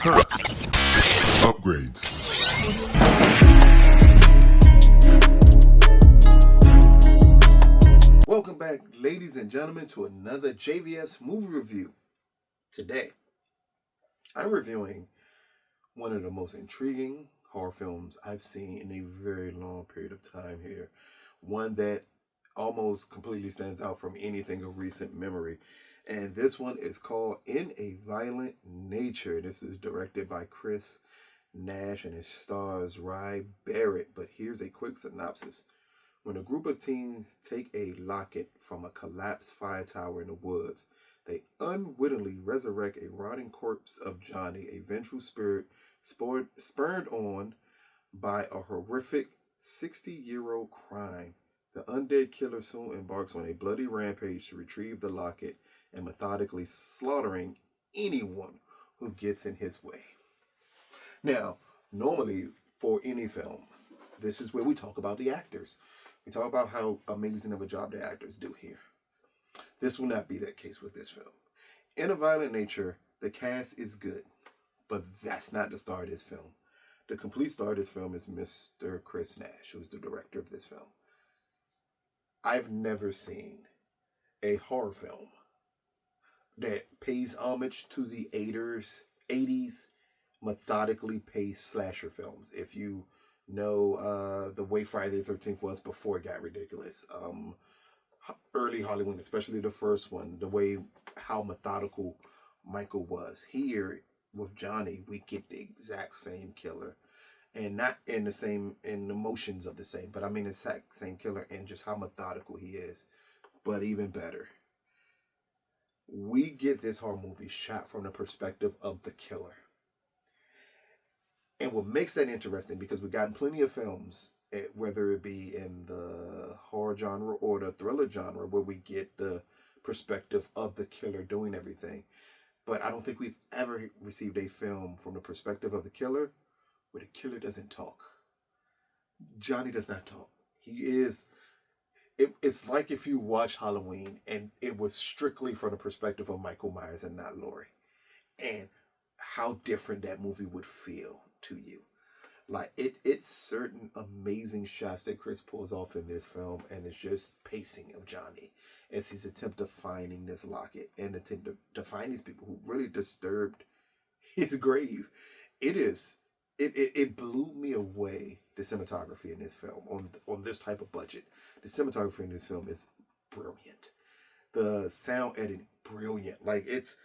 Upgrades. Welcome back, ladies and gentlemen, to another JVS movie review. Today, I'm reviewing one of the most intriguing horror films I've seen in a very long period of time here. One that almost completely stands out from anything of recent memory. And this one is called In a Violent Nature. This is directed by Nash and it stars Barrett. But here's a quick synopsis. When a group of teens take a locket from a collapsed fire tower in the woods, they unwittingly resurrect a rotting corpse of Johnny, a vengeful spirit spurred on by a horrific 60-year-old crime. The undead killer soon embarks on a bloody rampage to retrieve the locket and methodically slaughtering anyone who gets in his way. Now, normally for any film, this is where we talk about the actors. We talk about how amazing of a job the actors do here. This will not be that case with this film. In a Violent Nature, the cast is good, but that's not the star of this film. The complete star of this film is Mr. Nash, who is the director of this film. I've never seen a horror film that pays homage to the 80s methodically paced slasher films. If you know the way Friday the 13th was before it got ridiculous. Early Hollywood, especially the first one, the way how methodical Michael was. Here with Johnny, we get the exact same killer. And not in the motions of the same, but I mean the exact same killer and just how methodical he is. But even better, we get this horror movie shot from the perspective of the killer. And what makes that interesting, because we've gotten plenty of films, whether it be in the horror genre or the thriller genre, where we get the perspective of the killer doing everything. But I don't think we've ever received a film from the perspective of the killer where the killer doesn't talk. Johnny does not talk. It's like if you watch Halloween and it was strictly from the perspective of Michael Myers and not Laurie. And how different that movie would feel to you. Like it's certain amazing shots that Chris pulls off in this film, and it's just pacing of Johnny as his attempt of finding this locket and attempt to find these people who really disturbed his grave. It blew me away, the cinematography in this film on this type of budget. The cinematography in this film is brilliant. The sound editing, brilliant. Like it's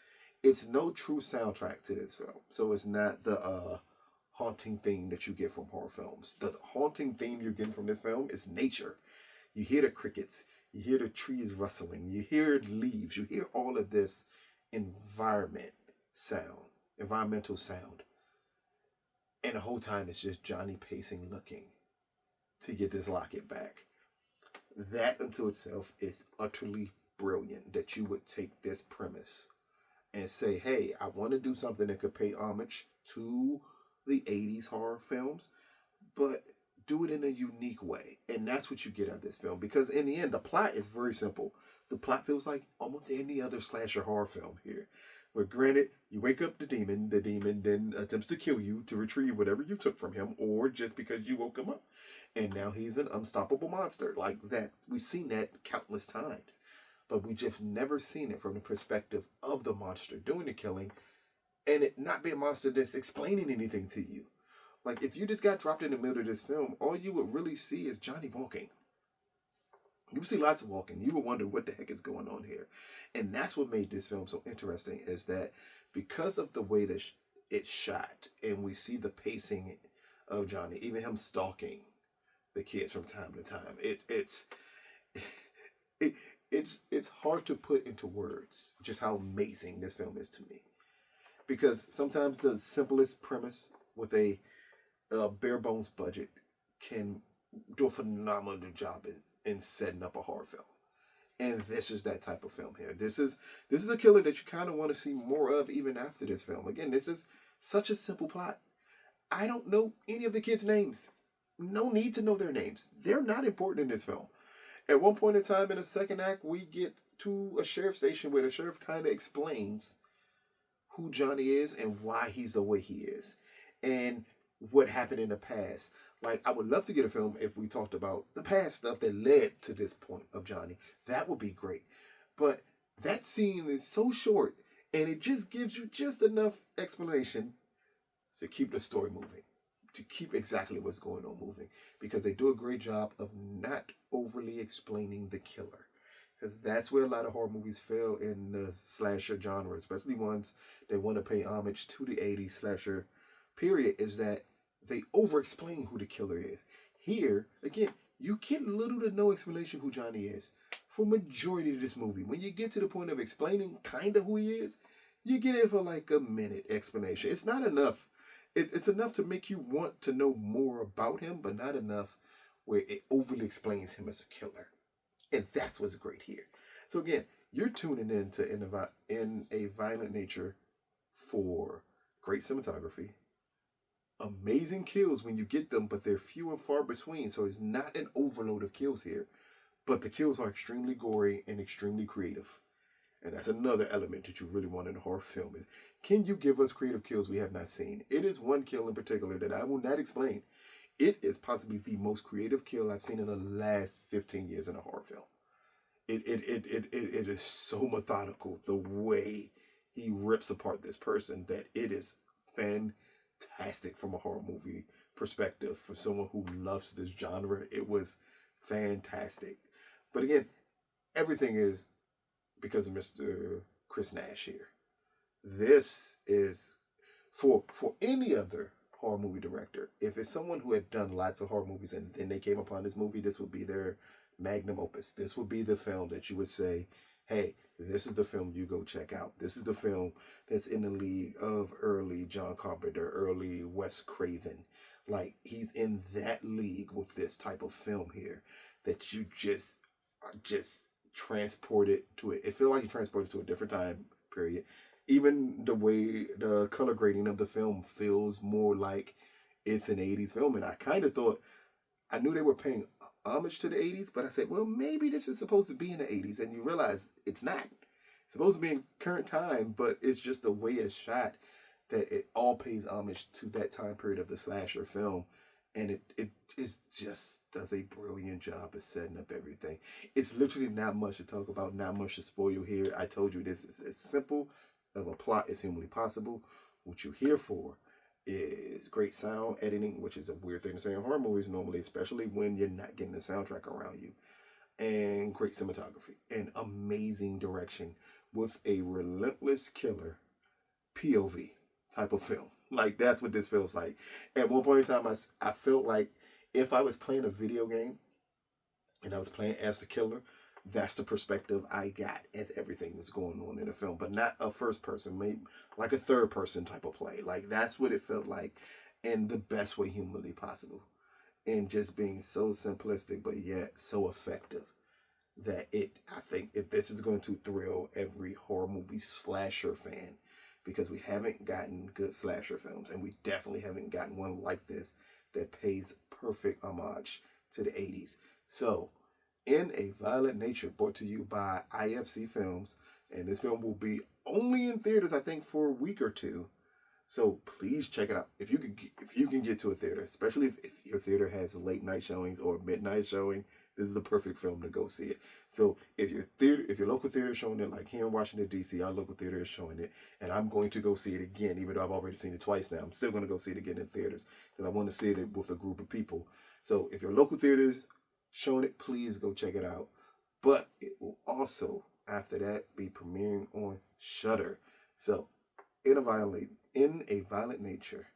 no true soundtrack to this film. So it's not the haunting theme that you get from horror films. The haunting theme you're getting from this film is nature. You hear the crickets, you hear the trees rustling, you hear leaves, you hear all of this environmental sound. And the whole time it's just Johnny pacing, looking to get this locket back. That unto itself is utterly brilliant, that you would take this premise and say, hey, I want to do something that could pay homage to the 80s horror films, but do it in a unique way. And that's what you get out of this film. Because in the end, the plot is very simple. The plot feels like almost any other slasher horror film here. Where granted, you wake up the demon then attempts to kill you to retrieve whatever you took from him, or just because you woke him up. And now he's an unstoppable monster like that. We've seen that countless times. But we just never seen it from the perspective of the monster doing the killing, and it not be a monster that's explaining anything to you. Like, if you just got dropped in the middle of this film, all you would really see is Johnny walking. You would see lots of walking. You would wonder what the heck is going on here. And that's what made this film so interesting, is that because of the way that it's shot, and we see the pacing of Johnny, even him stalking the kids from time to time, it's hard to put into words just how amazing this film is to me. Because sometimes the simplest premise with a bare bones budget can do a phenomenal job in setting up a horror film. And this is that type of film here. This is a killer that you kind of want to see more of even after this film. Again, this is such a simple plot. I don't know any of the kids' names. No need to know their names. They're not important in this film. At one point in time in the second act, we get to a sheriff station where the sheriff kind of explains who Johnny is and why he's the way he is, and what happened in the past. Like, I would love to get a film if we talked about the past stuff that led to this point of Johnny. That would be great. But that scene is so short, and it just gives you just enough explanation to keep the story moving, to keep exactly what's going on moving, because they do a great job of not overly explaining the killer. Because that's where a lot of horror movies fail in the slasher genre, especially ones that want to pay homage to the 80s slasher period, is that they over-explain who the killer is. Here, again, you get little to no explanation who Johnny is for majority of this movie. When you get to the point of explaining kind of who he is, you get it for like a minute explanation. It's not enough. It's enough to make you want to know more about him, but not enough where it overly explains him as a killer. And that's what's great here. So again, you're tuning in to In a Violent Nature for great cinematography, amazing kills when you get them, but they're few and far between. So it's not an overload of kills here, but the kills are extremely gory and extremely creative. And that's another element that you really want in a horror film is, can you give us creative kills we have not seen? It is one kill in particular that I will not explain. It is possibly the most creative kill I've seen in the last 15 years in a horror film. It is so methodical the way he rips apart this person that it is fantastic from a horror movie perspective. For someone who loves this genre, it was fantastic. But again, everything is because of Mr. Chris Nash here. This is for any other horror movie director. If it's someone who had done lots of horror movies and then they came upon this movie, this would be their magnum opus. This would be the film that you would say, hey, this is the film you go check out. This is the film that's in the league of early John Carpenter, early Wes Craven. Like, he's in that league with this type of film here that you just transported to it. It feels like you transported to a different time period. Even the way the color grading of the film feels more like it's an 80s film. And I kind of thought, I knew they were paying homage to the 80s, but I said, well, maybe this is supposed to be in the 80s. And you realize it's not. It's supposed to be in current time, but it's just the way it's shot that it all pays homage to that time period of the slasher film. And it just does a brilliant job of setting up everything. It's literally not much to talk about, not much to spoil you here. I told you this is as simple of a plot as humanly possible. What you're here for is great sound editing, which is a weird thing to say in horror movies normally, especially when you're not getting the soundtrack around you. And great cinematography and amazing direction with a relentless killer POV type of film. Like, that's what this feels like. At one point in time, I felt like if I was playing a video game and I was playing as the killer, that's the perspective I got as everything was going on in the film. But not a first person, maybe like a third person type of play. Like, that's what it felt like in the best way humanly possible. And just being so simplistic, but yet so effective that I think this is going to thrill every horror movie slasher fan. Because we haven't gotten good slasher films, and we definitely haven't gotten one like this that pays perfect homage to the 80s. So, In a Violent Nature, brought to you by IFC Films, and this film will be only in theaters, I think, for a week or two. So please check it out. If you can get to a theater, especially if your theater has late night showings or midnight showing, this is a perfect film to go see it. So if your local theater is showing it, like here in Washington, D.C., our local theater is showing it, and I'm going to go see it again, even though I've already seen it twice now. I'm still going to go see it again in theaters because I want to see it with a group of people. So if your local theater is showing it, please go check it out. But it will also, after that, be premiering on Shudder. So In a Violent Nature,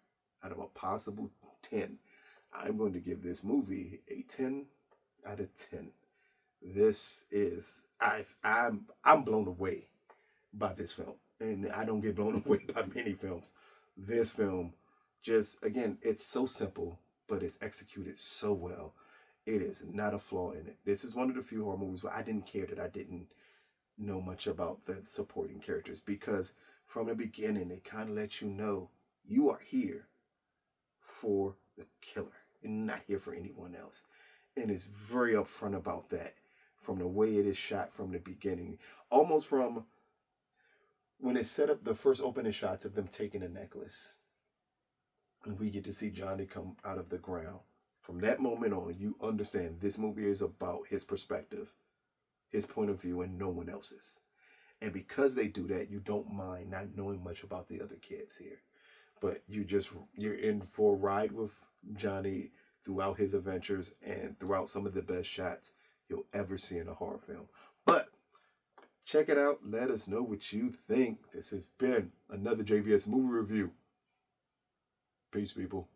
out of a possible 10, I'm going to give this movie a 10 out of 10. This is, I'm blown away by this film. And I don't get blown away by many films. This film, just, again, it's so simple, but it's executed so well. It is not a flaw in it. This is one of the few horror movies where I didn't care that I didn't know much about the supporting characters, because from the beginning, they kind of let you know you are here for the killer. You're not here for anyone else. And it's very upfront about that from the way it is shot from the beginning. Almost from when it set up the first opening shots of them taking a necklace, and we get to see Johnny come out of the ground. From that moment on, you understand this movie is about his perspective, his point of view, and no one else's. And because they do that, you don't mind not knowing much about the other kids here. But you're in for a ride with Johnny throughout his adventures and throughout some of the best shots you'll ever see in a horror film. But check it out. Let us know what you think. This has been another JVS movie review. Peace, people.